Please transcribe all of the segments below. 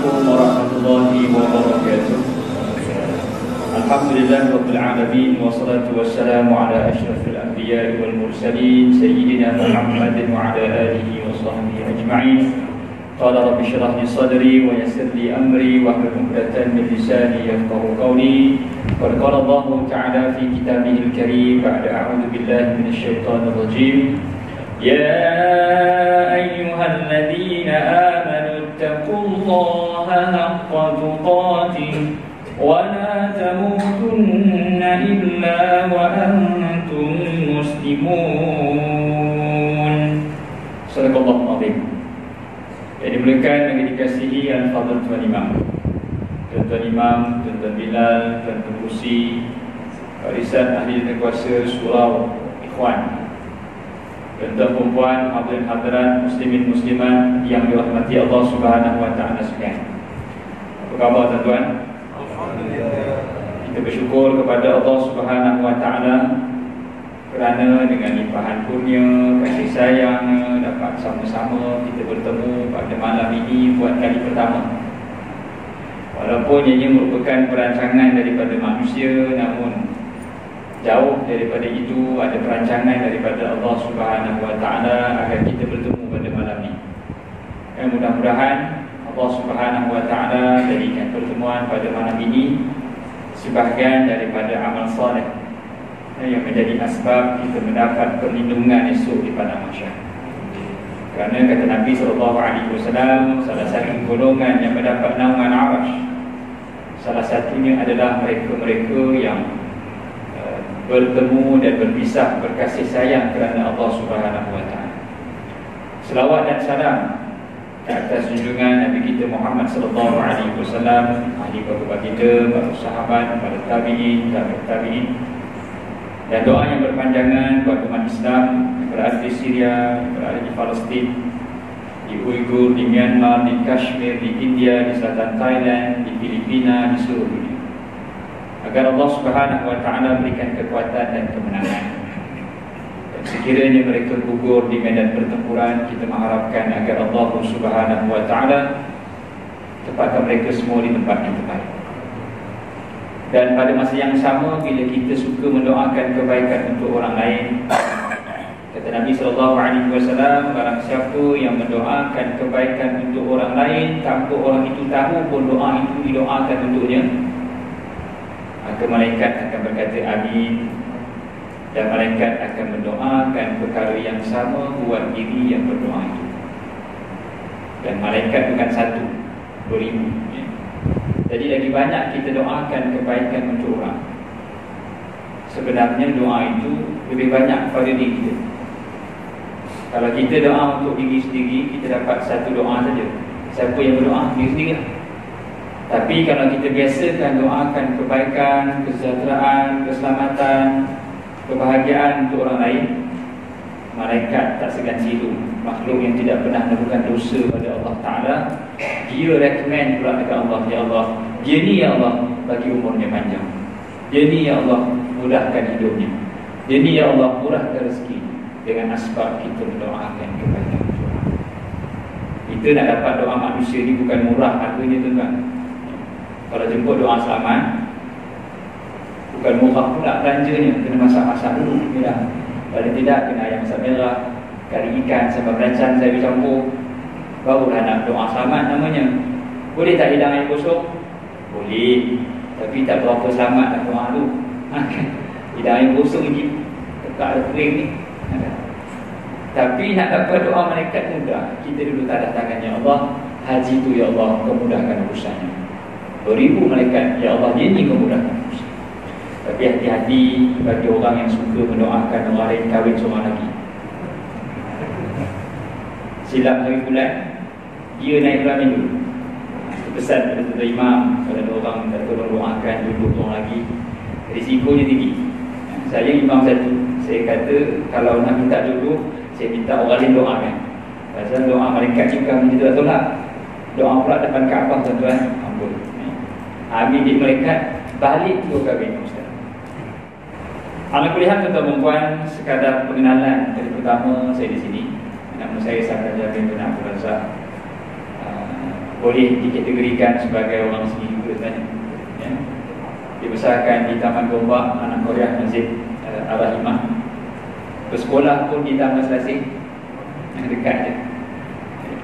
Assalamualaikum warahmatullahi wabarakatuh. Alhamdulillahirabbil alamin wassalatu wassalamu ala asyrafil anbiya'i wal mursalin sayyidina Muhammadin wa ala alihi wa sahbihi ajma'in. Qala rabbi shrah li sadri wa yassir li amri wahlul 'uqdatam min lisani yafqahu qawli. Qad qala Allah ta'ala fi kitabihil karim ba'da a'udzu billahi minasy syaithanir rajim. Ya ayyuhalladzina amanu ittaqullaha haqqa tuqatih wa la tamutunna illa wa antum muslimun. Sadaqallahu azim. Yang dimuliakan dan dikasihi al-fadhil Tuan Imam, Tuan Imam, Tuan Bilal, Tuan Kursi, barisan ahli dan kuasa surau Ikhwan, tuan-tuan perempuan, hadirin hadirat, muslimin muslimat yang dirahmati Allah Subhanahu wa taala sekalian. Apa khabar tuan-tuan? Alhamdulillah. Kita bersyukur kepada Allah Subhanahu wa taala kerana dengan limpahan kurnia, kasih sayang dapat sama-sama kita bertemu pada malam ini buat kali pertama. Walaupun ianya merupakan perancangan daripada manusia, namun jauh daripada itu ada perancangan daripada Allah Subhanahu wa taala agar kita bertemu pada malam ini. Dan mudah-mudahan Allah Subhanahu wa taala jadikan pertemuan pada malam ini sebahagian daripada amal soleh yang menjadi asbab kita mendapat perlindungan esok di padang mahsyar. Kerana kata Nabi SAW, salah satu golongan yang mendapat naungan Arasy, salah satunya adalah mereka-mereka yang bertemu dan berpisah berkasih sayang kerana Allah Subhanahu wa taala. Selawat dan salam ke atas junjungan Nabi kita Muhammad sallallahu alaihi wasallam, ahli keluarga kita, para sahabat, para tabi'in, tabi'in, dan doa yang berpanjangan buat umat Islam yang berada di Syria, yang berada di Palestin, di Uyghur, di Myanmar, di Kashmir, di India, di selatan Thailand, di Filipina, di seluruh dunia, agar Allah Subhanahu wa taala berikan kekuatan dan kemenangan. Dan sekiranya mereka gugur di medan pertempuran, kita mengharapkan agar Allah Subhanahu wa taala tempatkan mereka semua di tempat yang terbaik. Dan pada masa yang sama, bila kita suka mendoakan kebaikan untuk orang lain, kata Nabi SAW, barang siapa yang mendoakan kebaikan untuk orang lain tanpa orang itu tahu pun doa itu didoakan untuknya, maka malaikat akan berkata amin, dan malaikat akan mendoakan perkara yang sama buat diri yang berdoa itu. Dan malaikat bukan satu, beribu, ya. Jadi lagi banyak kita doakan kebaikan untuk orang, sebenarnya doa itu lebih banyak pada diri kita. Kalau kita doa untuk diri sendiri, kita dapat satu doa saja. Siapa yang berdoa? Diri sendiri. Tapi kalau kita biasakan doakan kebaikan, kesejahteraan, keselamatan, kebahagiaan untuk orang lain, malaikat tak segan silu, makhluk yang tidak pernah melakukan dosa pada Allah Ta'ala, dia recommend pula dekat Allah, ya Allah, dia ni ya Allah bagi umurnya panjang, dia ni ya Allah mudahkan hidupnya, dia ni ya Allah murahkan rezeki, dengan asbab kita mendoakan kebaikan. Kita nak dapat doa manusia ni bukan murah harganya tuan-tuan. Kalau jemput doa selamat, bukan murah pula belanjanya, kena masak-masak dulu, ya. Kalau tidak, kena ayam masak merah, kari ikan sambal belacan saya campur, barulah nak doa selamat namanya. Boleh tak hidang air kosong? Boleh, tapi tak berapa selamat nak doa tu. Hidang air kosong ni tekak ada kering ni. Tapi nak dapat doa malaikat mudah, kita dulu tadah tangan, ya Allah, haji tu ya Allah, kemudahkan urusannya. Beribu malaikat, ya Allah, dia ni kemudahkan urusan. Tapi hati-hati bagi orang yang suka mendoakan orang lain kahwin seorang lagi. Silap hari bulan, dia naik kelamin dulu. Pesan pada Tuan Imam, kalau ada orang tak tolong doakan duduk orang lagi, risikonya tinggi. Saya imam satu, saya kata kalau nak minta duduk, saya minta orang lain doakan. Pasal doa malaikat juga macam tu tolak. Doa pula depan Kaabah tuan-tuan, ampun. Ambil di malaikat, balik dua kahwin ustaz. Alhamdulillah tuan-tuan perempuan, sekadar pengenalan dari pertama saya di sini. Nama saya Sahaja bin Abdul Razak. boleh dikategorikan sebagai orang seni juga kan, ya. Dibesarkan di Taman Gombak, anak Korea Masjid Ar-Rahimah. Bersekolah pun di Taman Selasih, yang dekat je.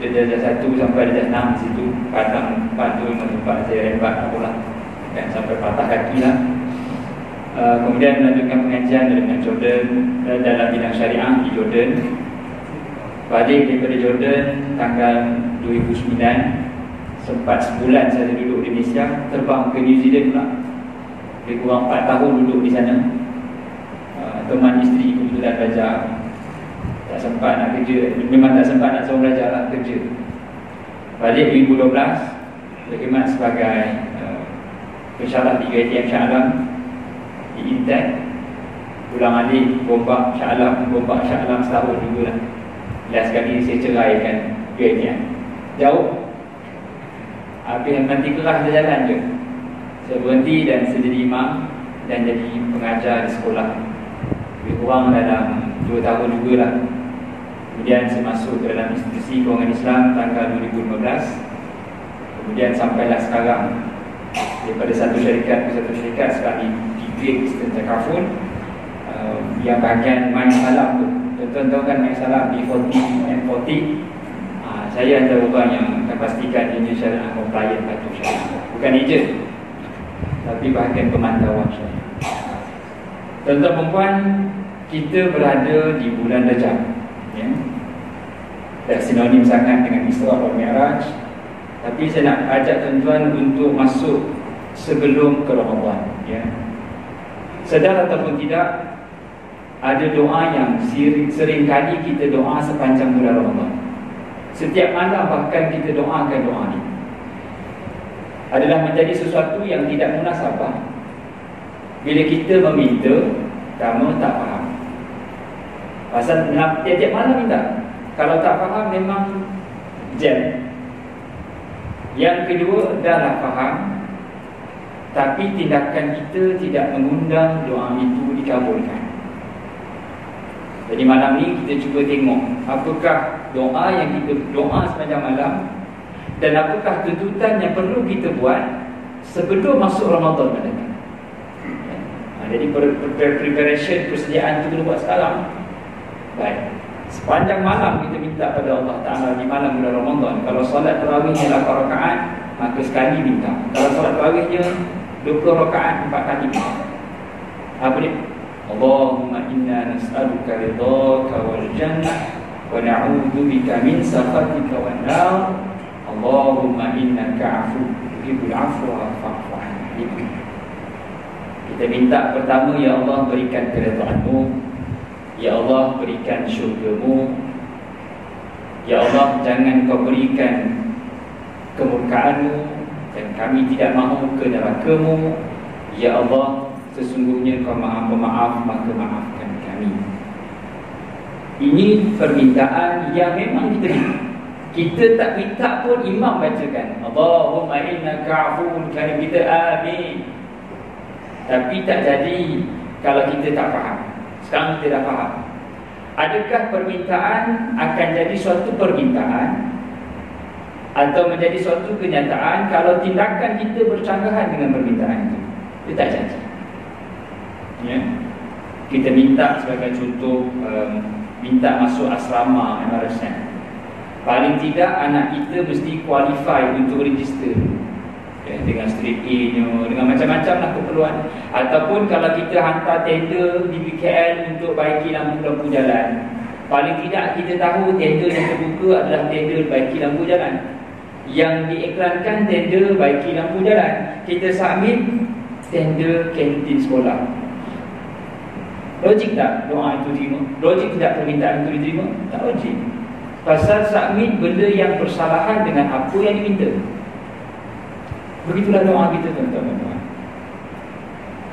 Darjah 1 sampai darjah 6 di situ. Padang 4 tu memang tempat saya rembat lah, kan, sampai patah kaki lah. Kemudian melanjutkan pengajian dengan Jordan dalam bidang syariah di Jordan. Balik daripada Jordan tanggal 2009, sempat sebulan saya duduk di Malaysia, terbang ke New Zealand pula. Lebih kurang 4 tahun duduk di sana. Teman isteri kebetulan belajar, tak sempat nak kerja. Memang tak sempat nak suruh belajar lah, kerja. Balik 2012, berkhidmat sebagai pensyarah di UiTM Shah Alam, di Intel. Ulang alik Gombak Shah Alam setahun juga lah. Last kali saya ceraikan UiTM. Jauh, habis nanti keras dia jalan je. Saya berhenti dan saya jadi imam dan jadi pengajar di sekolah. Lebih kurang dalam 2 tahun jugalah. Kemudian saya masuk ke dalam institusi Kewangan Islam tanggal 2015. Kemudian sampailah sekarang, daripada satu syarikat ke satu syarikat, sekarang di Great Eastern Takaful, yang bahagian main salam tu. Tuan-tuan tahu kan main salam B40, M40. Saya antara orang yang akan pastikan ini syariah compliant, patuh syariah. Bukan ejen, tapi bahagian pemantauan syariah. Tuan-tuan perempuan, kita berada di bulan Rajab, ya. Dan sinonim sangat dengan Isra wal Mi'raj. Tapi saya nak ajak tuan-tuan untuk masuk sebelum ke Ramadan, ya. Sedar ataupun tidak, ada doa yang sering kali kita doa sepanjang bulan Ramadan. Setiap malam bahkan kita doakan doa ini. Adalah menjadi sesuatu yang tidak munasabah bila kita meminta, kamu tak faham. Pasal tiap-tiap malam minta. Kalau tak faham memang jam. Yang kedua, dah faham, tapi tindakan kita tidak mengundang doa itu dikabulkan. Jadi malam ni kita cuba tengok apakah doa yang kita doa sepanjang malam, dan apakah tuntutan yang perlu kita buat sebelum masuk Ramadan mendatang. Jadi preparation, persediaan itu kena buat sekarang. Baik, sepanjang malam kita minta pada Allah Ta'ala di malam bulan Ramadan. Kalau solat tarawihnya 8 rakaat, maka sekali minta. Kalau solat tarawihnya 20 rakaat, 4 kali minta. Apa dia? Allahumma inna nas'aluka ridhaka wal jannah wa na'udzu bika min sakhatika wan nar. Allahumma innaka 'afuwwun tuhibbul 'afwa fa'fu 'anni. Kita minta pertama, ya Allah berikan keridhaan-Mu, ya Allah berikan syurga-Mu, ya Allah jangan Kau berikan kemurkaan-Mu dan kami tidak mahu ke neraka-Mu, ya Allah sesungguhnya Kau Maha Pemaaf, maka maafkan kami. Ini permintaan yang memang diterima. Kita tak minta pun imam bacakan Allahumma innaka 'afuwwun karim, kita amin. Tapi tak jadi kalau kita tak faham. Sekarang kita dah faham. Adakah permintaan akan jadi suatu permintaan atau menjadi suatu kenyataan kalau tindakan kita bercanggahan dengan permintaan itu? Dia tak jadi, ya. Kita minta sebagai contoh, minta masuk asrama MRSM. Paling tidak anak kita mesti qualify untuk register, ya, dengan straight A-nya, dengan macam-macam lah keperluan. Ataupun kalau kita hantar tender di BKL untuk baiki lampu-lampu jalan, paling tidak kita tahu tender yang terbuka adalah tender baiki lampu jalan. Yang diiklankan tender baiki lampu jalan, kita submit tender kantin sekolah. Logik tak doa itu diterima? Logik tidak permintaan itu diterima? Tak logik. Pasal submit benda yang bersalahan dengan apa yang diminta. Begitulah doa kita, tuan-tuan.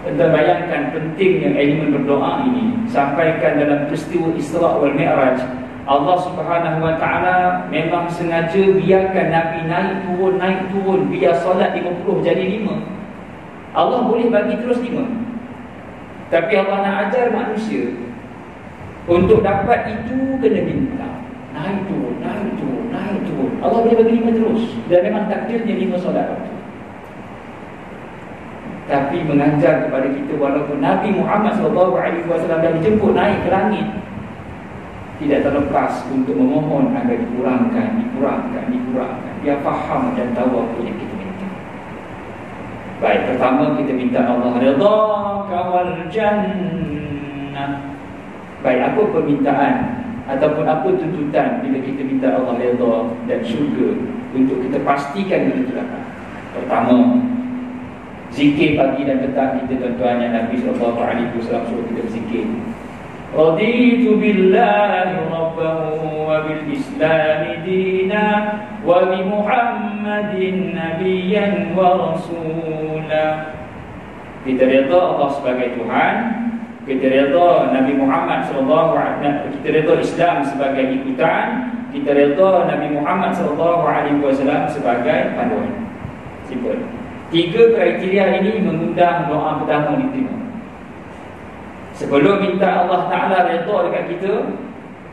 Tuan-tuan bayangkan pentingnya elemen berdoa ini. Sampaikan dalam peristiwa Isra wal Mi'raj, Allah Subhanahu wa ta'ala memang sengaja biarkan Nabi naik turun, biar solat 50 jadi 5. Allah boleh bagi terus 5, tapi Allah nak ajar manusia untuk dapat itu kena minta. Naik turun. pun Allah boleh bagi 5 terus. Dan memang takdirnya 5 solat waktu. Tapi mengajar kepada kita, walaupun Nabi Muhammad SAW dah dijemput naik ke langit, tidak terlepas untuk memohon agar dikurangkan. Dia faham dan tahu apa yang kita minta. Baik, pertama kita minta Allah ridhaka wal jannah. Baik, apa permintaan ataupun apa tuntutan bila kita minta Allah redha dan syurga untuk kita pastikan itu dapat? Pertama, zikir pagi dan petang kita, tuan-tuan, yang Nabi SAW suruh kita berzikir. Raditu billahi rabban wa bil islami dina wa bi Muhammadin nabiyyan wa rasula. Kita redha Allah sebagai Tuhan, kita redha Nabi Muhammad SAW, kita redha Islam sebagai ikutan, kita redha Nabi Muhammad SAW sebagai panduan. Simple. 3 kriteria ini mengundang doa pertama diterima. Sebelum minta Allah Ta'ala redha dekat kita,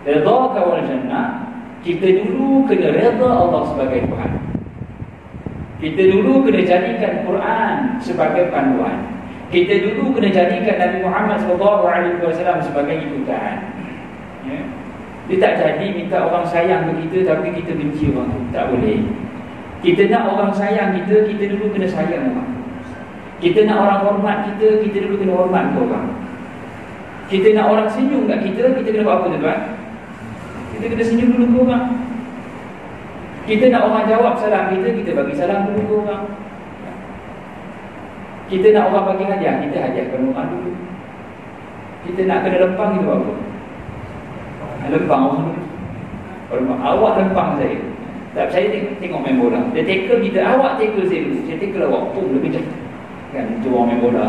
ridhaka wal jannah, kita dulu kena redha Allah sebagai Tuhan. Kita dulu kena jadikan Quran sebagai panduan. Kita dulu kena jadikan Nabi Muhammad SAW sebagai ikutan. Ya. Dia tak jadi minta orang sayang ke kita tapi kita benci orang tu. Tak boleh. Kita nak orang sayang kita, kita dulu kena sayang orang. Kita nak orang hormat kita, kita dulu kena hormat ke orang. Kita nak orang senyum kat kita, kita kena buat apa, tuan-tuan? Kita kena senyum dulu ke orang. Kita nak orang jawab salam kita, kita bagi salam dulu ke orang. Kita nak orang bagi hadiah, kita hadiahkan orang dulu. Kita nak kena lempang, kita buat apa? Lempang orang dulu. Awak lempang saya. Tak, saya tengok main bola. Dia tackle kita, awak tackle saya dulu. Saya tackle awak, pum, lebih jauh. Kan, itu orang main bola.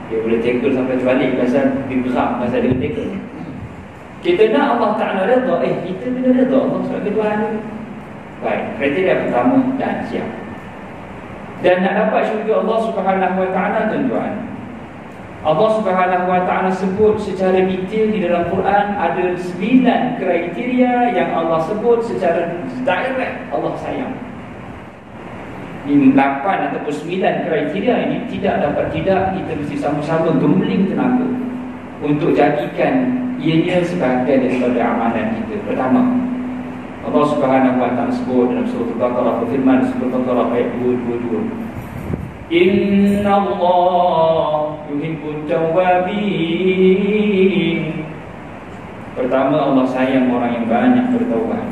Dia boleh tackle sampai terbalik pasal dia berat, pasal dia tackle. Kita nak Allah Ta'ala redha, kita kena redha Allah sebagai Tuhan. Baik, kriteria pertama dan siap. Dan nak dapat syurga Allah Subhanahu Wa Ta'ala, tuan-tuan, Allah Subhanahu Wa Ta'ala sebut secara detail di dalam Quran. Ada 9 kriteria yang Allah sebut secara direct Allah sayang. 8 ataupun 9 kriteria ini tidak dapat tidak kita mesti sama-sama gemling tenaga untuk jadikan ianya sebagai daripada amalan kita. Pertama, Allah Subhanahu Wa Ta'ala sebut dalam surah Al-Baqarah, firman surah Al-Baqarah ayat 222, Inna Allah yuhibbut tawwabin. Pertama, Allah sayang orang yang banyak bertaubat.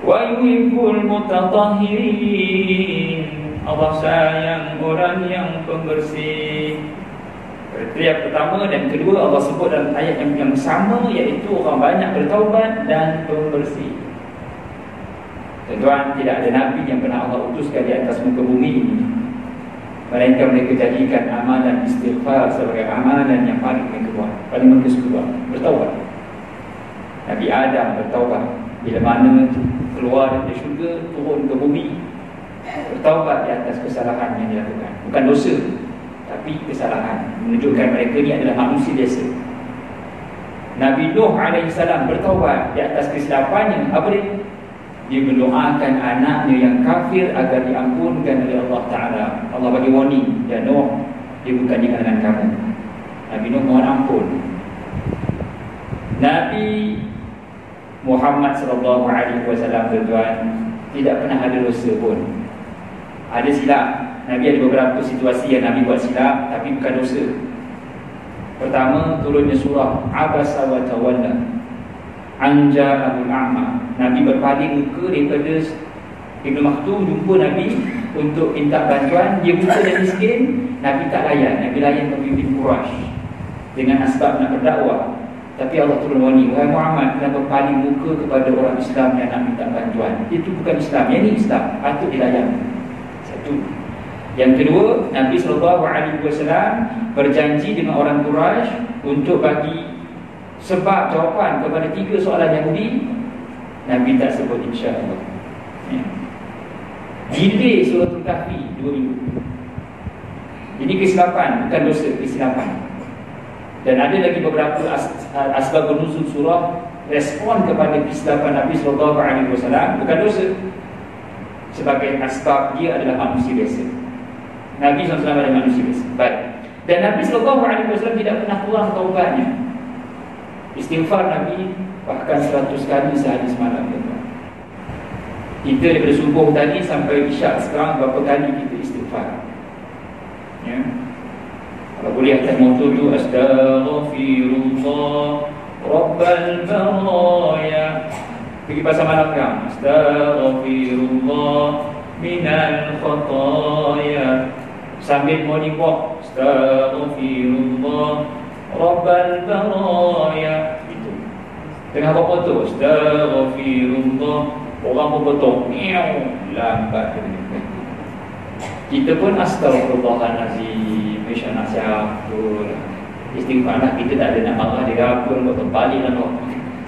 Wa yuhibbul mutatahhirin. Allah sayang orang yang pembersih. Kriteria pertama dan kedua Allah sebut dalam ayat yang sama, iaitu orang banyak bertaubat dan pembersih. Tuan-tuan, tidak ada Nabi yang pernah Allah utuskan di atas muka bumi ini melainkan mereka jadikan amalan istighfar sebagai amalan yang paling mereka buat, paling mereka suka buat, bertaubat. Nabi Adam bertaubat bila mana keluar dari syurga, turun ke bumi, bertaubat di atas kesalahan yang dilakukan. Bukan dosa, tapi kesalahan, menunjukkan mereka ni adalah manusia biasa. Nabi Nuh AS bertaubat di atas kesilapannya. Apa dia? Dia mendoakan anaknya yang kafir agar diampunkan oleh Allah Ta'ala. Allah bagi warning, ya Nuh, dia bukan di kalangan kamu. Nabi Nuh mohon ampun. Nabi Muhammad SAW, tuan-tuan, tidak pernah ada dosa pun. Ada silap. Nabi ada beberapa situasi yang Nabi buat silap, tapi bukan dosa. Pertama, turunnya surah Abasa wa Tawalla, Anja Abul A'ma. Nabi berpaling muka daripada Ibn Maktum jumpa Nabi untuk minta bantuan. Dia buta dan miskin, Nabi tak layan. Nabi layan pemimpin Quraisy dengan asbab nak berdakwah. Tapi Allah turun warning, wahai Muhammad, kenapa paling muka kepada orang Islam yang nak minta bantuan? Itu bukan Islam, yang ini Islam, patut dilayan. Satu. Yang kedua, Nabi SAW berjanji dengan orang Quraisy untuk bagi sebab jawapan kepada 3 soalan Yahudi. Nabi tak sebut insya-Allah. Ya. Delay surah Al-Kahfi 2 minggu. Ini kesilapan, bukan dosa, kesilapan. Dan ada lagi beberapa asbabun nuzul surah respon kepada kesilapan Nabi SAW, bukan dosa. Sebagai asbab dia adalah manusia biasa. Nabi SAW adalah manusia biasa. Baik. Dan Nabi SAW tidak pernah kurang taubatnya. Istighfar Nabi bahkan 100 kali sehari semalam. Kita daripada subuh tadi sampai isyak sekarang berapa kali kita istighfar? Ya. Kalau boleh atas motor tu, astaghfirullah Rabbal baraya. Pergi pasar malam kan, astaghfirullah minal khataya. Sambil morning walk, astaghfirullah Rabbal baraya. Itu tengah buat motor, astaghfirullah. Orang pun betul, lambat. Kita pun astagfirullahalazim, Masya nasihat pun istighfar lah. Kita tak ada nak marah dia pun, betul balik lah.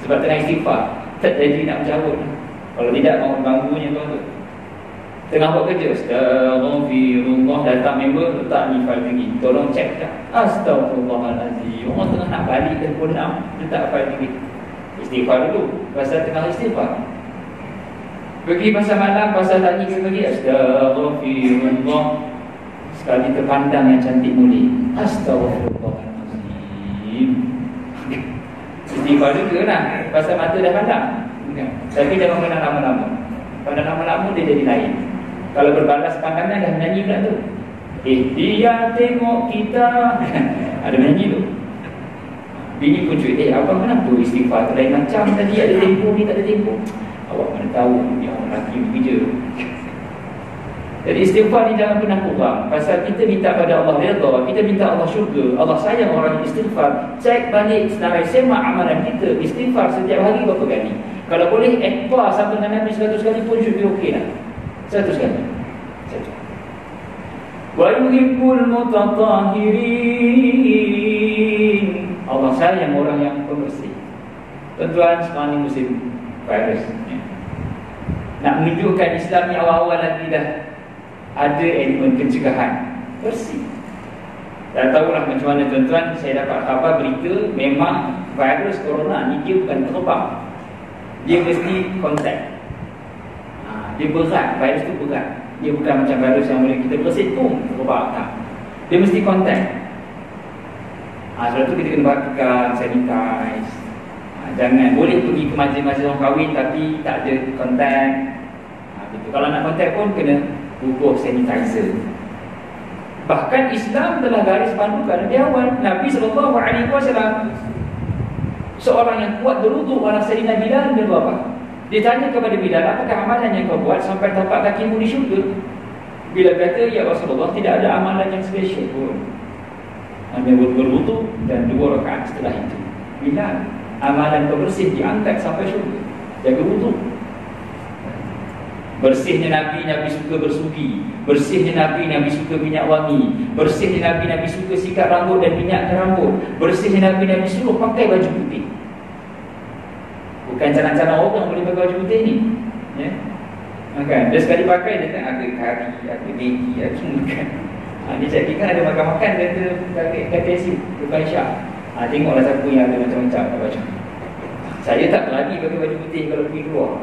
Sebab tengah istighfar, tak jadi nak mencarut. Kalau tidak, mau ganggunya tu. Tengah buat kerja, astaghfirullah, datang member, letak ni file tinggi, tolong cek tak? Astagfirullahalazim. Orang tengah nak balik telefon 6, letak file tinggi. Istighfar dulu, pasal tengah istighfar. Pergi pasal malam, pasal tanya ke pergi, astaghfirullah. Sekali terpandang yang cantik mulia, astagfirullahalazim. Istighfar juga lah, pasal mata dah pandang. Tapi dah mengenal lama-lama. Pada lama-lama dia jadi lain. Kalau berbalas pandangan dah menyanyi pula tu. Dia tengok kita. Ada menyanyi tu. Bini pun cuit, abang kenapa istighfar lain macam tadi, ada tempoh ni tak ada tempoh. Awak mana tahu dia orang lelaki bekerja. Jadi istighfar ni jangan pernah kurang. Pasal kita minta pada Allah redha, kita minta Allah syurga, Allah sayang orang yang istighfar. Cek balik senarai semak amalan kita. Istighfar setiap hari berapa kali? Kalau boleh ekor sama dengan Nabi 100 kali pun should be okay lah. 100 kali. Wa yuhibbul mutatahhirin. Allah sayang orang yang pembersih. Tuan-tuan, sekarang ni musim virus. Nak menunjukkan Islam ni awal-awal lagi dah ada elemen pencegahan. Bersih. Dah tahulah macam mana tuan-tuan. Saya dapat khabar berita, memang virus corona ni dia bukan terbang, dia mesti kontak. Dia berat, virus tu berat. Dia bukan macam virus yang boleh kita bersih pun terbang, tak. Dia mesti kontak. Sebab tu kita kena pakai sanitize. Jangan, boleh pergi ke majlis-majlis orang kahwin tapi tak ada kontak. Gitu. Kalau nak kontak pun kena bubuh sanitizer. Bahkan Islam telah garis pandukan dari awal. Nabi SAW seorang yang kuat berwuduk, orang Sayyidina Bilal, dia buat apa? Dia tanya kepada Bilal, apakah amalan yang kau buat sampai tapak kakimu di syurga? Bilal kata, ya Rasulullah, tidak ada amalan yang special pun. Hanya berwuduk dan 2 rakaat setelah itu. Bilal, amalan pembersih diangkat sampai syurga. Jaga wuduk. Bersihnya Nabi, Nabi suka bersugi. Bersihnya Nabi, Nabi suka minyak wangi. Bersihnya Nabi, Nabi suka sikat rambut dan minyak rambut. Bersihnya Nabi, Nabi suruh pakai baju putih. Bukan cara-cara orang boleh pakai baju putih ni, ya? Kan? Dia sekali pakai, dia tak ada kari, ada begi, ada makan. Dia cakap kan ada makan-makan, kata isi, bukan Syah. Tengoklah siapa yang ada macam-macam baju. Saya tak berani pakai baju putih kalau pergi keluar.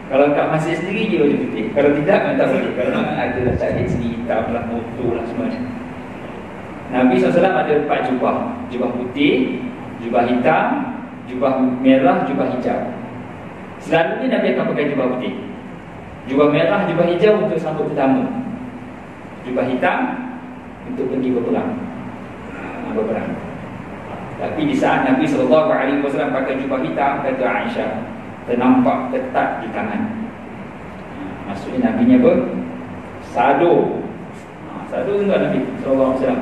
Kalau kat masjid sendiri je baju putih. Kalau tidak, memang tak boleh. Kalau memang ada lah cari sendiri, hitam lah, motor lah semua. Nabi SAW ada 4 jubah. Jubah putih, jubah hitam, jubah merah, jubah hijau. Selalunya Nabi akan pakai jubah putih. Jubah merah, jubah hijau untuk sambut tetamu. Jubah hitam untuk pergi berperang. Tapi di saat Nabi SAW pakai jubah hitam, kata Aisyah, ternampak ketat di tangan. Maksudnya Nabi ni apa? Sado. Sado tu Nabi SAW.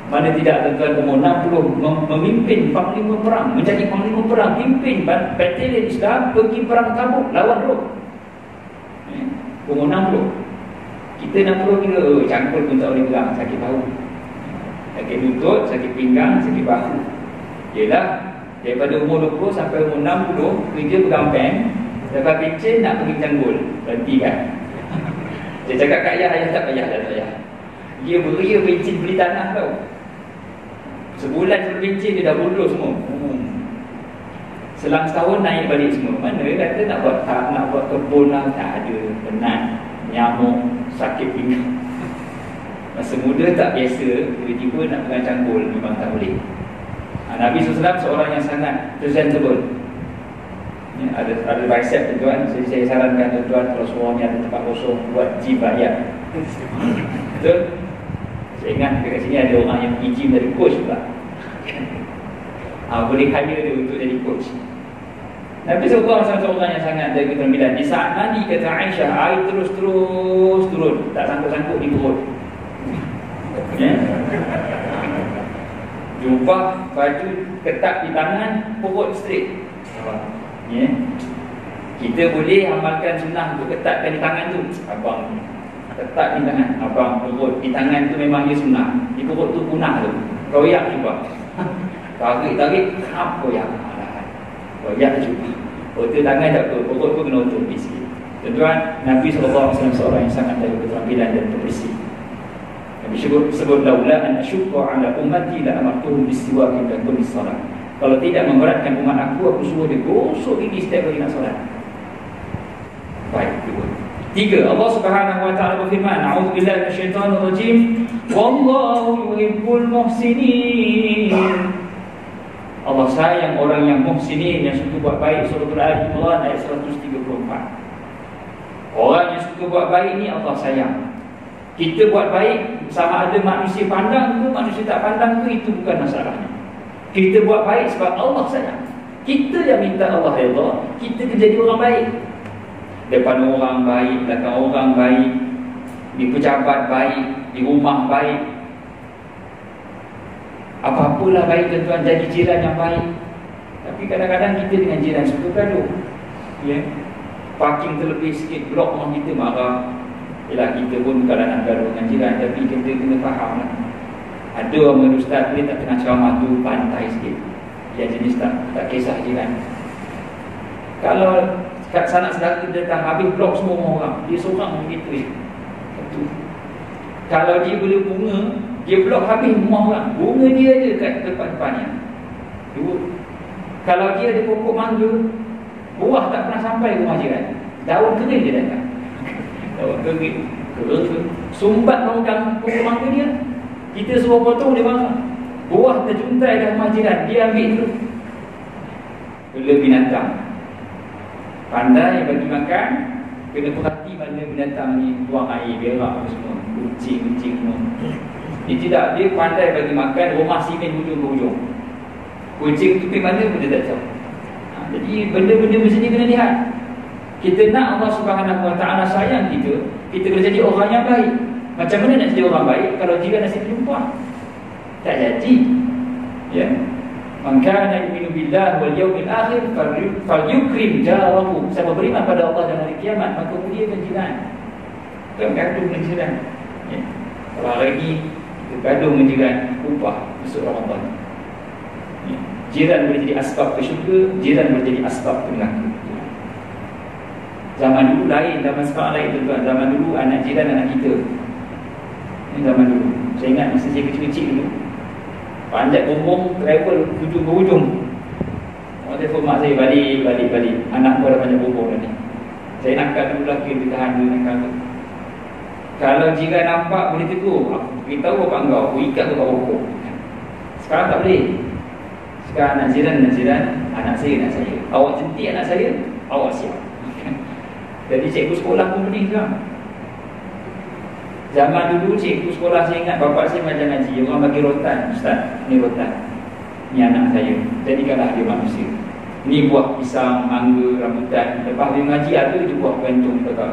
Mana tidak tuan-tuan, umur 60 memimpin panglima perang, menjadi panglima perang, pimpin batalion Islam pergi perang Tabuk lawan Rom. Umur 60. Kita 60 kira cangkul pun tak boleh gerak, sakit bahu, sakit lutut, sakit pinggang, sakit bahu. Yelah, daripada umur 20 sampai umur 60 kerja pegang pen, lepas pencen nak pergi canggul, berhenti kan. Dia cakap kat ayah tak payah, dah tak payah. Dia beria pencen beli tanah tau. Sebulan berbincang dia dah bodoh semua. Selang setahun naik balik semua. Mana kata nak buat kebun lah, tak ada. Penat, nyamuk, sakit pinggang. Masa muda tak biasa, tiba-tiba nak pegang cangkul, memang tak boleh. Nabi SAW seorang yang sangat presentable. Ada bicep tuan-tuan. Jadi saya sarankan tuan-tuan, kalau suami ada tempat kosong, buat gym rakyat. Betul? Saya ingat dekat sini ada orang yang pergi gym dari coach pula. Boleh hire dia untuk jadi coach. Nabi SAW seorang yang sangat jaga keterampilan. Di saat mandi, kata Aisyah, air terus turun, tak sangkut-sangkut di perut. Jubah, baju ketat di tangan, perut straight. Kita boleh amalkan sunnah untuk ketatkan di tangan tu. Abang ketat di tangan, abang perut di tangan tu memang dia sunnah. Di perut tu punah tu. Royak juga. Tarik, apa yang royak juga. Otak tangan tak apa, perut pun kena otot sikit. Tuan-tuan, Nabi SAW seorang yang sangat jaga keterampilan dan bersih. Nabi sebut laula an asyqa ala ummati la amartuhum bisiwak dan kulli salat. Kalau tidak memberatkan umat aku suruh dia gosok gigi setiap kali nak solat. Baik, dua. Tiga, Allah Subhanahu wa taala berfirman, a'udzubillahi minasyaitonir rajim, wallahu yuhibbul muhsinin. Allah sayang orang yang muhsinin, yang suka buat baik. Surah Al-Imran ayat 134. Orang yang suka buat baik ni Allah sayang. Kita buat baik, sama ada manusia pandang ke manusia tak pandang ke, itu bukan masalahnya. Kita buat baik sebab Allah sayang. Kita yang minta Allah redha, kita jadi orang baik. Depan orang baik, belakang orang baik, di pejabat baik, di rumah baik. Apa-apalah baik tuan-tuan, jadi jiran yang baik. Tapi kadang-kadang kita dengan jiran suka gaduh. Parking terlebih sikit, blok orang kita marah. Yalah, kita pun bukanlah nak gaduh dengan jiran, tapi kita kena faham lah. Ada orang ustaz boleh tak tengah ceramah tu pantai sikit. Dia jenis tak kisah jiran. Kalau kat sanak saudara datang habis blok semua orang, dia seorang begitu je. Kalau dia boleh bunga, dia blok habis semua orang, bunga dia je kat depan-depannya. Dua. Kalau dia ada pokok mangga, buah tak pernah sampai rumah jiran, daun kering dia datang. Daun kering sumbat longkang pokok mangga dia. Kita suruh potong dia marah. Buah terjuntai dalam rumah jiran, dia ambil dulu. Bela binatang, pandai bagi makan, kena perhati mana binatang ni buang air, berak apa semua, kucing semua. Dia tidak, dia pandai bagi makan, rumah simen hujung ke hujung. Kucing tu pergi mana pun dia tak tahu. Jadi benda-benda macam ni kena lihat. Kita nak Allah Subhanahu wa taala sayang kita, kita kena jadi orang yang baik. Macam mana nak jadi orang baik kalau jiran nasi berjumpa? Tak jadi. Ya. Man kana yu'minu billahi wal yawmil akhir falyukrim jarahu. Siapa beriman pada Allah dan hari kiamat, maka muliakan jiran. Jangan gaduh dengan jiran. Ya. Kalau hari ini kita gaduh dengan jiran, upah masuk Ramadan. Ya. Jiran boleh jadi asbab ke syurga, jiran boleh jadi asbab ke neraka. Zaman dulu lain, zaman sekarang lain tuan-tuan. Zaman dulu anak jiran anak kita. Ini zaman dulu. Saya ingat masa saya kecil-kecil dulu, panjat bumbung, travel hujung ke hujung. Orang telefon mak saya, balik. Anak pun dah panjat bumbung tadi. Saya nakal dulu lagi, dia tahan dulu nakal tu. Kalau jiran nampak boleh tegur, aku beritahu apa engkau, aku ikat tu kat pokok. Sekarang tak boleh. Sekarang anak jiran, anak saya. Awak jentik anak saya, awak siap. Jadi cikgu sekolah pun pening sekarang. Zaman dulu cikgu sekolah, saya ingat bapak saya macam ngaji, orang bagi rotan, ustaz, ni rotan, ni anak saya, jadikanlah dia manusia. Ni buah pisang, mangga, rambutan. Lepas dia ngaji ada je buah gantung kita.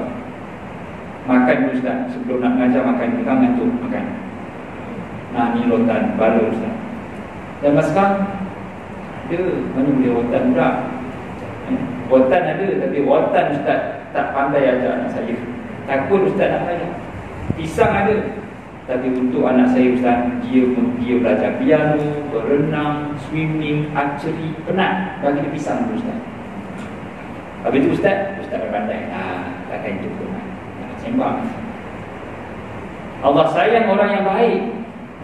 Makan dulu ustaz, sebelum nak mengajar makan, kita gantung makan. Nah, ni rotan, baru ustaz. Dan sekarang ada, mana boleh rotan pula. Rotan ada, tapi rotan ustaz tak pandai ajar anak saya. Takut ustaz nak ajar. Pisang ada, tapi untuk anak saya ustaz, dia belajar piano, berenang, swimming, archery, penat, bagi dia pisang dulu ustaz. Habis itu ustaz tak pandai. Takkan itu pun sembang. Allah sayang orang yang baik.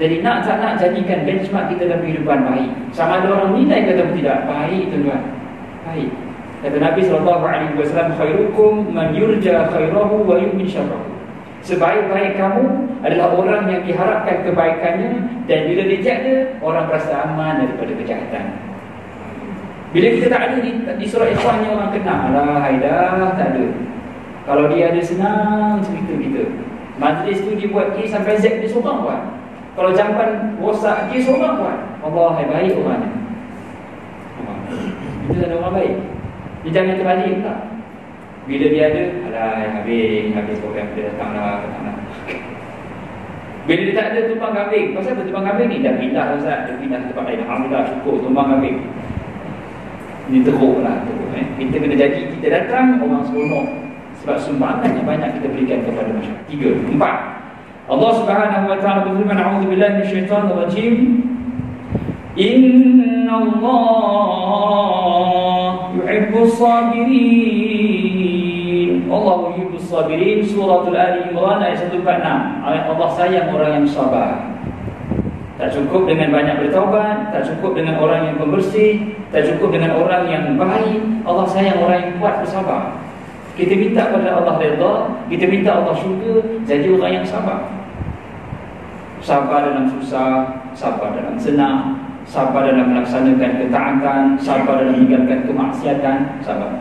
Jadi nak tak nak jadikan benchmark kita dalam kehidupan baik. Sama ada orang nilai kata tidak baik, tuan-tuan. Baik. Kata Nabi SAW, khairukum man yurja khairahu wa yu'min syarrahu. Sebaik-baik kamu adalah orang yang diharapkan kebaikannya, dan bila dia jaga, orang berasa aman daripada kejahatan. Bila kita tak ada di surah Ikhwan ni, orang kenal lah, Haidah tak ada. Kalau dia ada, senang cerita kita. Majlis tu dibuat A sampai Z, dia seorang buat. Kalau jamban rosak, dia seorang buat. Allah, baik orang ni. Itu ada orang baik. Dia jangan terbalik pula. Bila dia ada, alah, habis program dia datang lah. Bila dia tak ada, tumpang kambing. Pasal apa tumpang kambing ni? Dah pindah Ustaz, dia pindah tempat lain. Alhamdulillah, cukup tumpang kambing. Ini teruk lah, teruk. Kita kena jadi, kita datang, orang seronok. Sebab sumbangan yang banyak kita berikan kepada masyarakat. 3, 4. Allah Subhanahu wa ta'ala berfirman, a'udzubillahi minasyaitonir rajim. Innallaha yuhibbus sabirin. Allah yuhibbus sabirin. Suratul Ali Imran ayat 146. Allah sayang orang yang sabar. Tak cukup dengan banyak bertaubat, tak cukup dengan orang yang pembersih, tak cukup dengan orang yang baik. Allah sayang orang yang kuat bersabar. Kita minta kepada Allah redha, kita minta Allah syurga, jadi orang yang sabar. Sabar dalam susah, sabar dalam senang, sabar dalam melaksanakan ketaatan, sabar dalam meninggalkan kemaksiatan, sabar.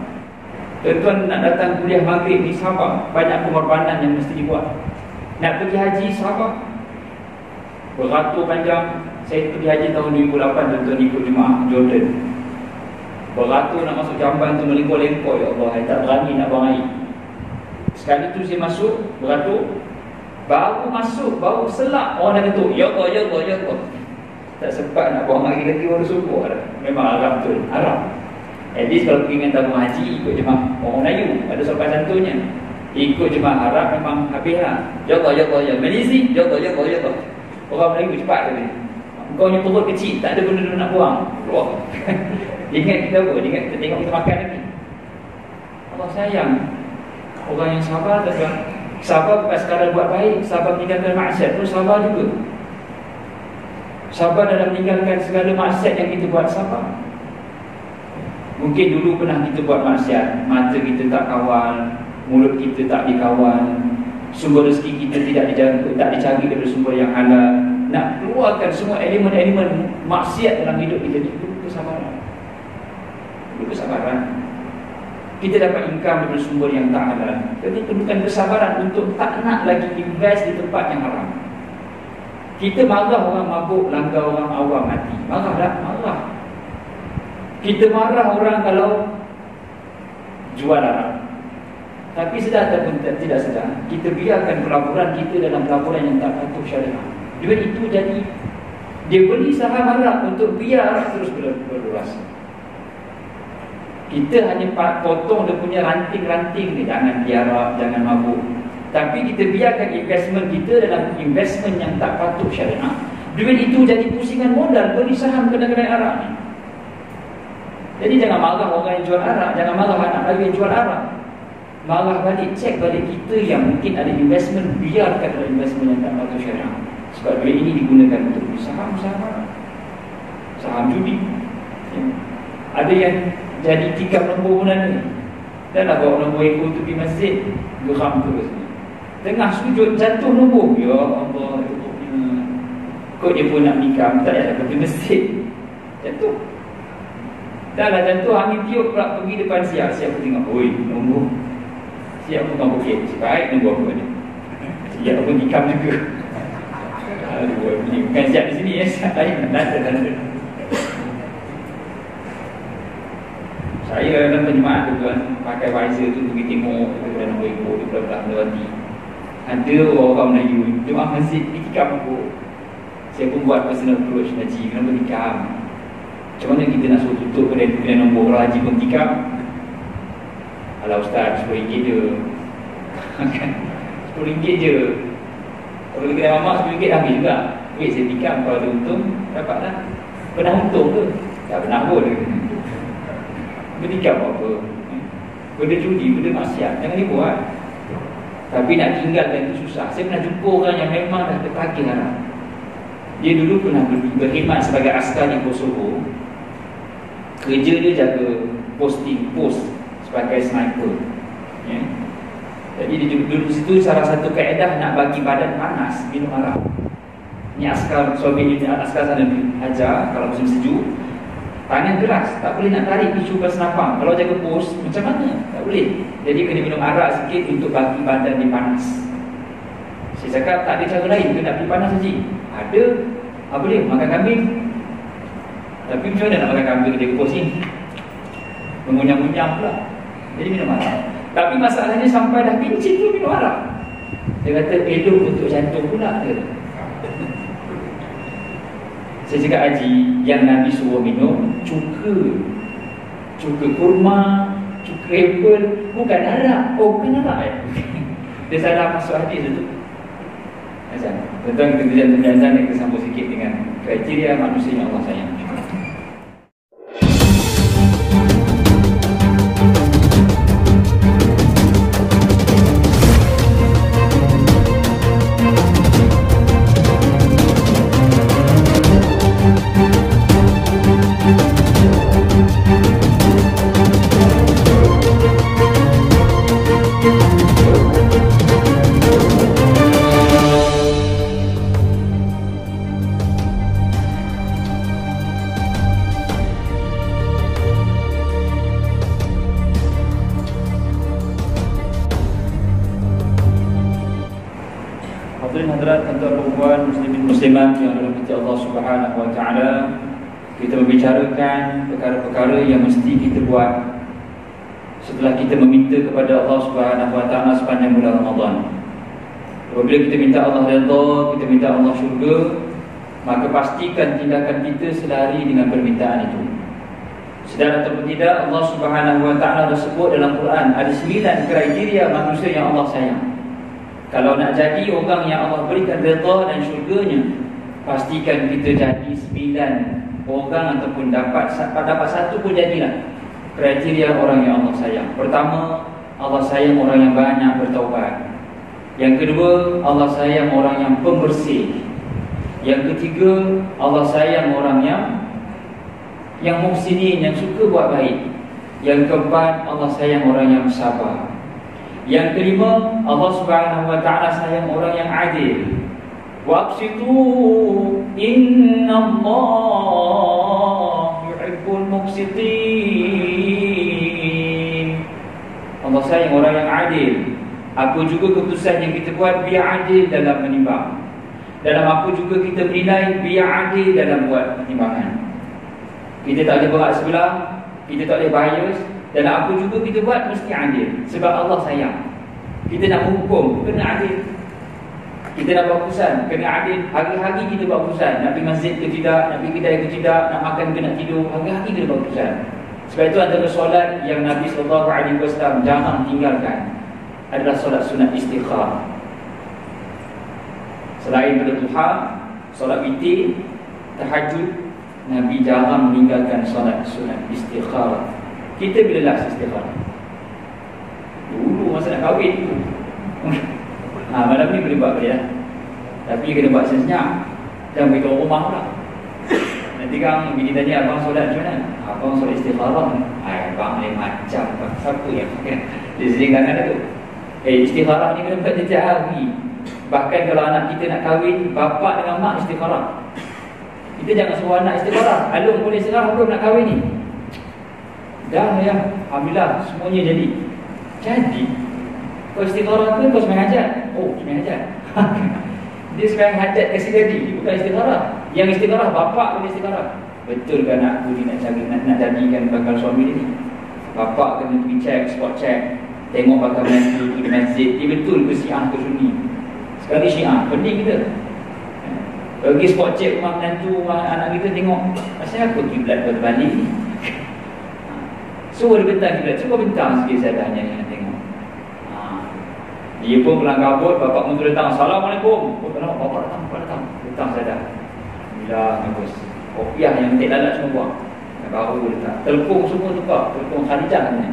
Tuan-tuan nak datang kuliah maghrib ni, sabar. Banyak pengorbanan yang mesti dibuat. Nak pergi haji, sabar. Beratur panjang. Saya pergi haji tahun 2008, tuan-tuan ikut jemaah Jordan. Beratur nak masuk jamban tu melengkor-lengkor, ya Allah, saya tak berani nak buang air. Sekali tu saya masuk beratur, baru masuk, baru selak, orang dah ketuk, ya Allah, ya Allah, ya Allah. Tak sempat nak buang air lagi, baru subuh dah. Memang Arab betul, Arab. At least kalau pergi dengan tabung haji, ikut jemaah orang Melayu, ada sopan santunnya. Ikut jemaah Arab memang habis lah. Ya Allah, ya Allah, ya Allah. Malaysia, ya Allah, ya Allah, ya Allah. Orang Melayu cepat tadi. Kau ni perut kecil, tak ada benda nak buang, keluar. Ingat kita apa? Ingat kita tengok kita makan lagi. Allah sayang orang yang sabar, tuan-tuan. Sabar bukan sekadar buat baik, sabar meninggalkan maksiat pun sabar juga. Sabar dalam meninggalkan segala maksiat yang kita buat, sabar. Mungkin dulu pernah kita buat maksiat, mata kita tak kawal, mulut kita tak dikawal, sumber rezeki kita tidak dijaga, tak dicari dari sumber yang halal. Nak keluarkan semua elemen-elemen maksiat dalam hidup kita ni, perlu kesabaran. Perlu kesabaran. Kita dapat income dari sumber yang tak halal, jadi perlukan kesabaran untuk tak nak lagi invest di tempat yang haram. Kita marah orang mabuk, langgar orang awam mati. Marah tak? Marah. Kita marah orang kalau jual haram. Tapi sedar ataupun tidak sedar, kita biarkan pelaburan kita dalam pelaburan yang tak patuh syariah. Duit itu jadi, dia beli saham harap untuk biar terus berluas. Kita hanya potong dia punya ranting-ranting ni, jangan biarap, jangan mabuk. Tapi kita biarkan investment kita dalam investment yang tak patuh syariah. Duit itu jadi pusingan modal beli saham kedai-kedai arak ni. Jadi jangan marah orang yang jual arak, jangan marah anak lagi yang jual arak. Marah balik, cek balik kita yang mungkin ada investment, biarkan ada investment yang tak patuh syariah. Sebab duit ini digunakan untuk saham-saham, saham judi. Ada yang jadi tikam nombor bulan ni. Dan nak bawa nombor ekor tu pergi masjid, geram terus. Tengah sujud jatuh nombor. Ya Allah, kau dia pun nak nikam, tak payah pergi masjid, jatuh. Dah lah jatuh, angin tiup pula pergi depan siap. Siap pun tengok, oi nombor. Siap pun tengok, okey, baik nombor apa ni. Siap pun nikam juga. Aduh, ini bukan siap di sini ya, siap lain. Tanda. Saya dalam penjemaah tu tuan, pakai visor tu pergi tengok kita nombor ekor di belah-belah melewati. Ada orang Melayu jemaah masjid tikam aku. Saya pun buat personal approach, Haji, kenapa tikam? Macam mana kita nak suruh tutup kedai nombor kalau Haji pun tikam? Alah Ustaz, RM10 je. RM10 je. Kalau kedai mamak RM10 habis juga. Wait, saya tikam, kalau ada untung, dapatlah. Pernah untung ke? Tak pernah pun. Bertikam apa? Benda judi, benda maksiat, jangan dibuat. Tapi nak tinggalkan itu susah. Saya pernah jumpa orang yang memang dah tertagih haram. Dia dulu pernah berkhidmat sebagai askar di Kosovo. Kerja dia jaga posting post sebagai sniper, ya. Jadi dia duduk di situ. Salah satu kaedah nak bagi badan panas, minum arak. Ni askar Soviet ni, askar sana ajar kalau musim sejuk, tangan keras, tak boleh nak tarik picu ke senapang. Kalau jaga pos, macam mana? Tak boleh. Jadi kena minum arak sikit untuk bagi badan dia panas. Saya cakap tak ada cara lain ke nak bagi panas saja? Ada. Apa dia? Makan kambing. Tapi macam mana nak makan kambing dia ke pos ni? Mengunyah-unyah pula. Jadi minum arak. Tapi masalahnya sampai dah pincin tu minum arak. Dia kata elok untuk jantung pula dia. Saya cakap, Haji, yang Nabi suruh minum cuka kurma, cuka apple, bukan arak. Oh, bukan arak. Dia salah masuk hadis tu. Azan. Tentang kerjaan azan kita sambung sikit dengan kriteria manusia yang Allah sayang. Muslimat yang dirahmati Allah Subhanahu wa taala, kita membicarakan perkara-perkara yang mesti kita buat setelah kita meminta kepada Allah Subhanahu wa taala sepanjang bulan Ramadan. Apabila kita minta Allah redha, kita minta Allah syurga, maka pastikan tindakan kita selari dengan permintaan itu. Sedar ataupun tidak, Allah Subhanahu wa taala dah sebut dalam Quran ada 9 kriteria manusia yang Allah sayang. Kalau nak jadi orang yang Allah berikan redha dan syurganya, pastikan kita jadi 9 orang ataupun dapat satu pun jadilah kriteria orang yang Allah sayang. Pertama, Allah sayang orang yang banyak bertaubat. Yang kedua, Allah sayang orang yang pembersih. Yang ketiga, Allah sayang orang yang muhsinin, yang suka buat baik. Yang keempat, Allah sayang orang yang sabar. Yang kelima, Allah Subhanahu wa taala sayang orang yang adil. Waqsitu innallaha yuhibbul muqsitin. Allah sayang orang yang adil. Apa juga keputusan yang kita buat, biar adil dalam menimbang. Dalam apa juga kita menilai, biar adil dalam buat pertimbangan. Kita tak boleh berat sebelah, kita tak boleh bias. Dan apa juga kita buat mesti adil. Sebab Allah sayang. Kita nak menghukum, kena adil. Kita nak buat keputusan, kena adil. Hari-hari kita buat keputusan, nak pergi masjid ke tidak, nak pergi kedai ke tidak, nak makan ke nak tidur. Hari-hari kita buat keputusan. Sebab itu antara solat yang Nabi SAW jarang tinggalkan adalah solat sunat istikharah. Selain pada duha, solat witir, tahajud, Nabi jarang meninggalkan solat sunat istikharah. Kita bila last istikharah? Dulu masa nak kahwin tu. Malam ni boleh buat boleh lah. Tapi kena buat senyap. Jangan beritahu rumah pula. Nanti kan bini tanya, abang solat macam mana? Abang solat istikharah. Abang lain macam. Siapa yang kan? Dia sering kadang-kadang tu. Istikharah ni kena buat setiap hari. Bahkan kalau anak kita nak kahwin, bapa dengan mak istikharah. Kita jangan suruh anak istikharah. Alung boleh istikharah belum nak kahwin ni? Dah ya, alhamdulillah semuanya jadi. Kau istikharah ke kau sembahyang hajat? Oh, sembahyang hajat. Dia sembahyang hajat kasi jadi, dia bukan istikharah. Yang istikharah bapa boleh istikharah. Betul ke anak aku ni nak jadikan bakal suami dia ni? Bapa kena pergi check, spot check. Tengok bakal menantu pergi masjid, dia betul ke Syiah ke Sunni? Sekali Syiah, pening kita. Pergi spot check rumah menantu, rumah anak kita, tengok asal apa kiblat kau terbalik ni? Suruh dia bentang kiblat, cuba bentang sikit saya tanya ni nak tengok. Dia pun pulang kabut, bapak pun datang, Assalamualaikum. Oh kenapa bapak datang? Bentang saya dah. Alhamdulillah, bagus. Kopiah yang tak lalat semua buang. Baru letak. Telpung semua tukar, telpung Khadijah ni.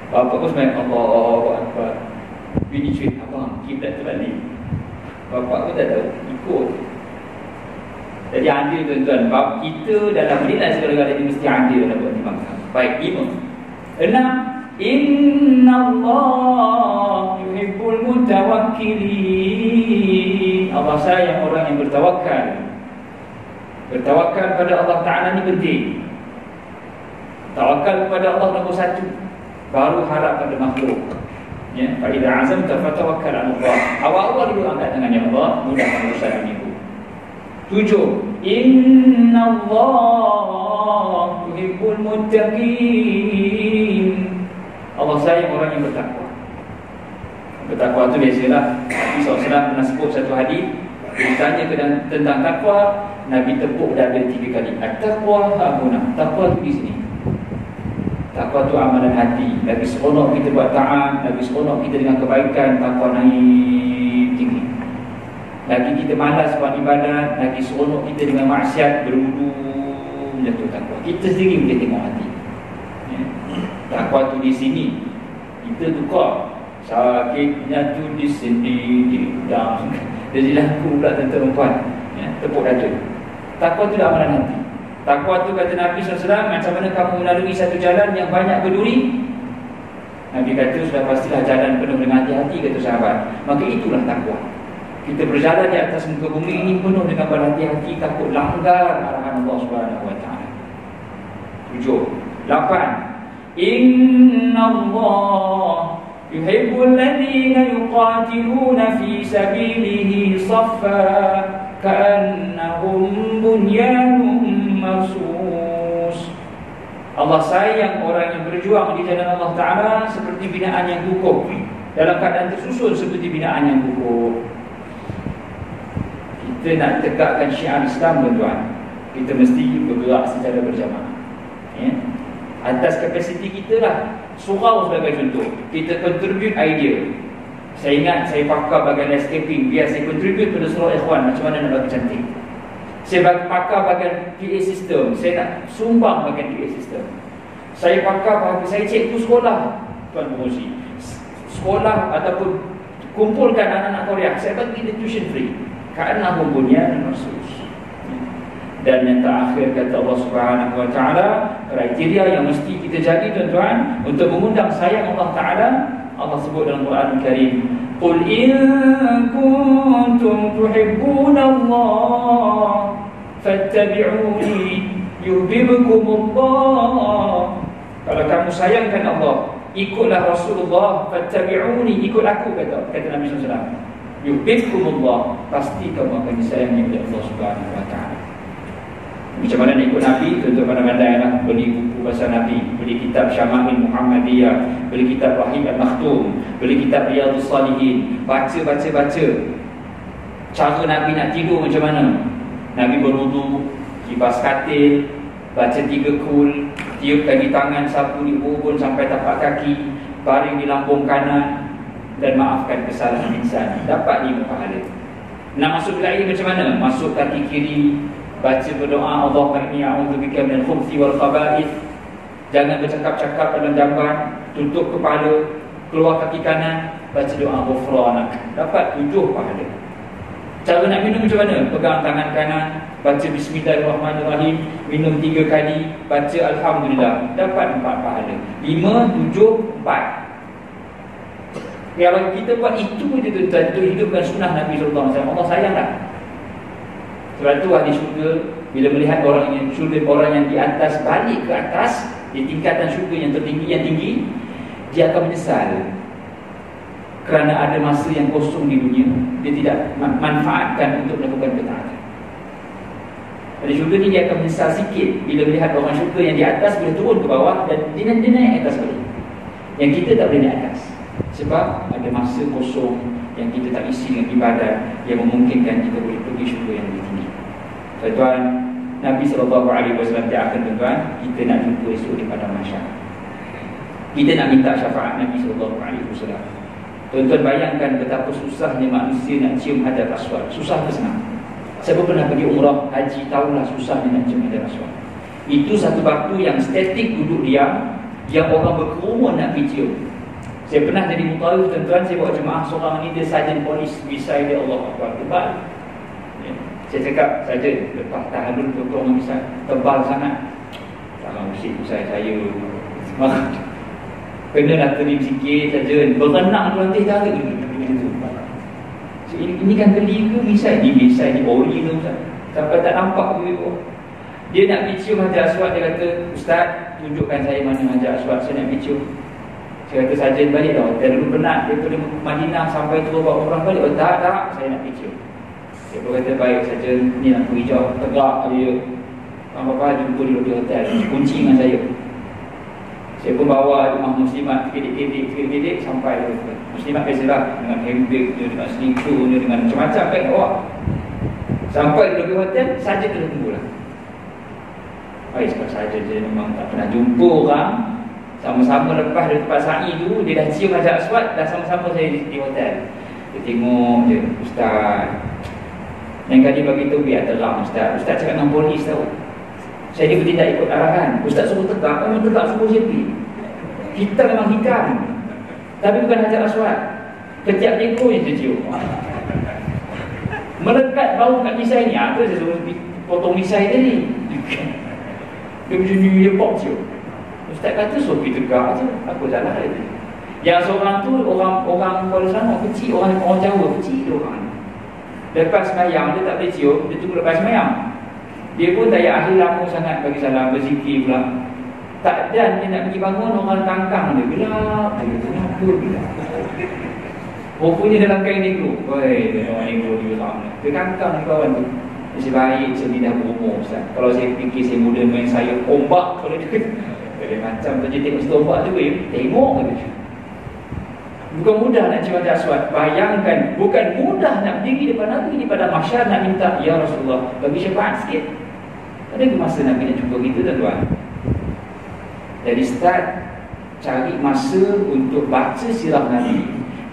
Bapak pun sebenarnya Allahu Akbar. Bini cuit, abang kiblat terbalik. Bapak pun tak tahu, ikut. Jadi adil tuan-tuan, bab kita dalam menilai segala-galanya ini mesti adil dalam buat timbangkan. Baik, 5. 6. Inna Allah yuhibbul mutawakkilin. Allah sayang orang yang bertawakal. Bertawakal pada Allah Ta'ala ni penting. Tawakal kepada Allah nombor 1, baru harap pada makhluk. Ya, fa idza azamta fatawakkal 'ala Allah. Awal-awal dulu angkat tangan, ya Allah, mudahkan urusan ini. 7. Inna Allah yuhibbul muttaqin. Allah sayang orang yang bertakwa. Bertakwa itu biasalah Nabi SAW pernah sebut satu hadis, ditanya tentang takwa, Nabi tepuk dada 3 kali. At-taqwa hahuna. Takwa itu di sini. Takwa itu amalan hati. Nabi seronok kita buat taat, Nabi seronok kita dengan kebaikan, takwa naik tinggi. Lagi kita malas buat ibadat, lagi seronok kita dengan maksiat, berwudu, menjatuh takwa. Kita sendiri boleh tengok hati. Ya. Takwa tu di sini. Kita tukar. Sakitnya tu di sini, di dalam. Jadi laku pula tuan-tuan puan. Ya. Tepuk dada. Takwa tu dah amalan hati. Takwa tu kata Nabi SAW, macam mana kamu melalui satu jalan yang banyak berduri. Nabi kata sudah pastilah jalan penuh dengan hati-hati, kata sahabat. Maka itulah takwa. Kita berjalan di atas muka bumi ini penuh dengan berhati-hati, takut langgar arahan Allah Subhanahu Wa Taala. 7. 8. Inna Allah yuhibbul ladhina yuqatiluna fi sabilihi saffa ka'annahum bunyanun marsus. Allah sayang orang yang berjuang di jalan Allah Ta'ala seperti binaan yang kukuh, dalam keadaan tersusun seperti binaan yang kukuh. Kita nak tegakkan syiar Islam, tuan-tuan, kita mesti bergerak secara berjamaah. Ya? Atas kapasiti kita lah. Surau sebagai contoh, kita contribute idea. Saya ingat saya pakar bagian landscaping, biar saya contribute pada surau ikhwan macam mana nak bagi cantik. Saya pakar bagian PA system, saya nak sumbang bagian PA system. Saya pakar, saya cikgu sekolah, tuan pengurusi sekolah ataupun kumpulkan anak-anak Korea, saya bagi dia tuition free. Karena bunyan marsus. Dan yang terakhir kata Allah Subhanahu Wa Taala, kriteria yang mesti kita jadi, tuan-tuan, untuk mengundang sayang Allah Taala. Allah sebut dalam Quran Karim, qul in kuntum tuhibbuna Allah fattabi'uni yuhibbukumullah. Kalau kamu sayangkan Allah, ikutlah Rasulullah, fattabi'uni, ikut aku, kata Nabi SAW. Yuhibbukumullah, pasti kamu akan disayangi oleh Allah Subhanahu Wa Taala. Macam mana nak ikut Nabi? Tuan-tuan pandai-pandai lah. Beli buku pasal Nabi, beli kitab Syama'il Muhammadiyah, beli kitab Rahim Al-Makhtum, beli kitab Riyadhus Salihin. Baca. Cara Nabi nak tidur macam mana? Nabi berwudu, kipas katil, baca 3 kul, tiup kaki tangan, sapu di ubun sampai tapak kaki, baring di lambung kanan, dan maafkan kesalahan insan. Dapat 5 pahala. Nak masuk bilik air macam mana? Masuk kaki kiri, baca berdoa, Allahumma inni a'udzubika minal khubuthi wal khaba'ith. Jangan bercakap-cakap dalam jamban, tutup kepala, keluar kaki kanan, baca doa ghufranak. Dapat 7 pahala. Cara nak minum macam mana? Pegang tangan kanan, baca bismillahirrahmanirrahim, minum 3 kali, baca alhamdulillah. Dapat 4 pahala. 5, 7, 4. Kalau kita buat itu je, tuan-tuan, itu hidupkan sunnah Nabi SAW. Allah sayanglah. Sebab itu ahli syurga bila melihat orang yang syurga, orang yang di atas balik ke atas di tingkatan syurga yang tertinggi, yang tinggi, dia akan menyesal kerana ada masa yang kosong di dunia, dia tidak manfaatkan untuk melakukan ketaatan. Ahli syurga ni dia akan menyesal sikit bila melihat orang syurga yang di atas boleh turun ke bawah dan dia naik atas balik. Yang kita tak boleh naik atas sebab ada masa kosong yang kita tak isi dengan ibadat yang memungkinkan kita boleh pergi syurga yang lebih tinggi. Tuan-tuan, Nabi SAW dia akan, tuan-tuan, kita nak jumpa esok di padang mahsyar. Kita nak minta syafaat Nabi SAW. Tuan-tuan bayangkan betapa susahnya manusia nak cium hadar aswad. Susah ke senang? Siapa pernah pergi umrah, haji, tahulah susahnya nak cium hadar aswad. Itu satu batu yang statik duduk diam, yang orang berkerumun nak pergi cium. Saya pernah jadi mutawif, tuan-tuan, saya bawa jemaah seorang ni, dia sarjan polis beside dia, Allah Akbar, tebal. Ya. Saya cakap saja, lepas tahallul potong misal tebal sangat, tangan musik saya kenalah terim sikit saja, berenang tu nanti tarik so, ini kan geli ke misal ini ori tu Ustaz, sampai tak nampak tu. Dia nak pergi cium Hajar Aswad, dia kata, Ustaz, tunjukkan saya mana Hajar Aswad, saya nak pergi cium. Saya kata, sajen balik dah, dia dulu penat daripada Madinah sampai tu buat umrah balik. Oh tak, saya nak pergi cium. Dia pun kata, baik saja, ni lampu hijau, tegak dia. Apa-apa jumpa di hotel, kunci dengan saya. Saya pun bawa rumah muslimat kedik-kedik sampai muslimat biasalah, dengan handbag dia, dengan selingkuh dia, dengan macam-macam kan bawa. Sampai di hotel, saja kena tunggulah. Baik, sebab saja dia memang tak pernah jumpa orang. Sama-sama lepas dari tempat sa'i tu, dia dah cium Hajar Aswad, dah sama-sama saya di hotel. Dia tengok je, Ustaz, yang kali bagi tu biar terang Ustaz. Ustaz cakap dengan polis tahu, saya dia tidak ikut arahan. Ustaz suruh tegak, memang tegak suruh siapa. Hitam memang hitam, tapi bukan Hajar Aswad. Ketiak ekor je cium. Melekat bau kat misai ni. Apa saya suruh potong misai tadi. Dia macam ni, dia pop cium. Ustaz kata suruh pergi tegak je. Apa salah dia? Yang seorang tu orang Kuala Selangor kecil, orang Jawa kecil dia orang. Lepas semayang dia tak boleh cium, dia tunggu lepas semayang. Dia pun tak payah akhir lama sangat bagi salam, berzikir pula. Tak, dan dia nak pergi bangun, orang tangkang dia. Gelap. Dia kata, kenapa gelap? Rupanya dalam kain negro. Woi, orang negro dia orang. Dia tangkang ni kawan tu. Nasib baik saya dah berumur Ustaz. Kalau saya fikir saya muda main sayur ombak, kalau dia macam tu je tengok situ ombak tu, tengok kata. Bukan mudah nak cium Hajar Aswad. Bayangkan, bukan mudah nak berdiri depan Nabi pada mahsyar nak minta, ya Rasulullah, bagi syafaat sikit. Ada ke masa Nabi nak jumpa kita, tuan-tuan? Jadi start cari masa untuk baca sirah Nabi,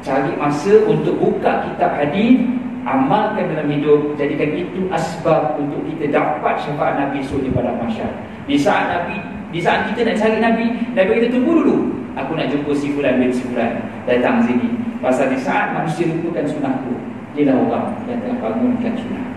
cari masa untuk buka kitab hadis, amalkan dalam hidup, jadikan itu asbab untuk kita dapat syafaat Nabi esok di pada mahsyar. Di saat kita nak cari Nabi kita tunggu dulu. Aku nak jumpa si fulan bin si fulan, datang sini. Pasal di saat manusia lupakan sunnahku, dia lah orang yang tengah bangunkan sunnah.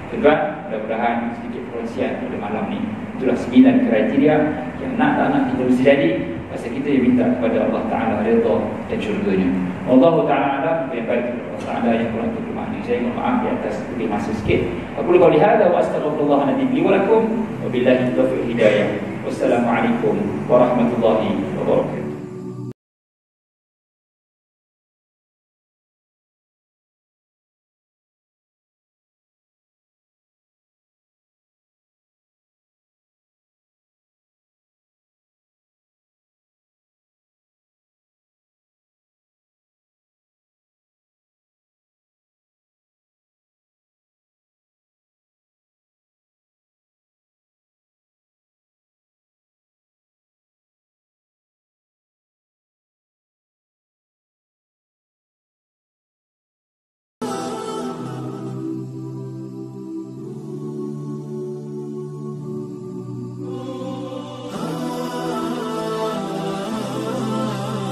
Tuan, mudah-mudahan sedikit perkongsian pada malam ni. Itulah 9 kriteria yang nak kita mesti jadi. Pasal kita yang minta kepada Allah Ta'ala redha dan syurganya. Allah Ta'ala alam, yang baik Allah Ta'ala yang kurang untuk makna. Saya mohon maaf di atas lebih masa sikit. Aku lupa lihada wa astagfirullah li wa lakum wa billahi taufiq hidayah. Wassalamualaikum warahmatullahi wabarakatuh.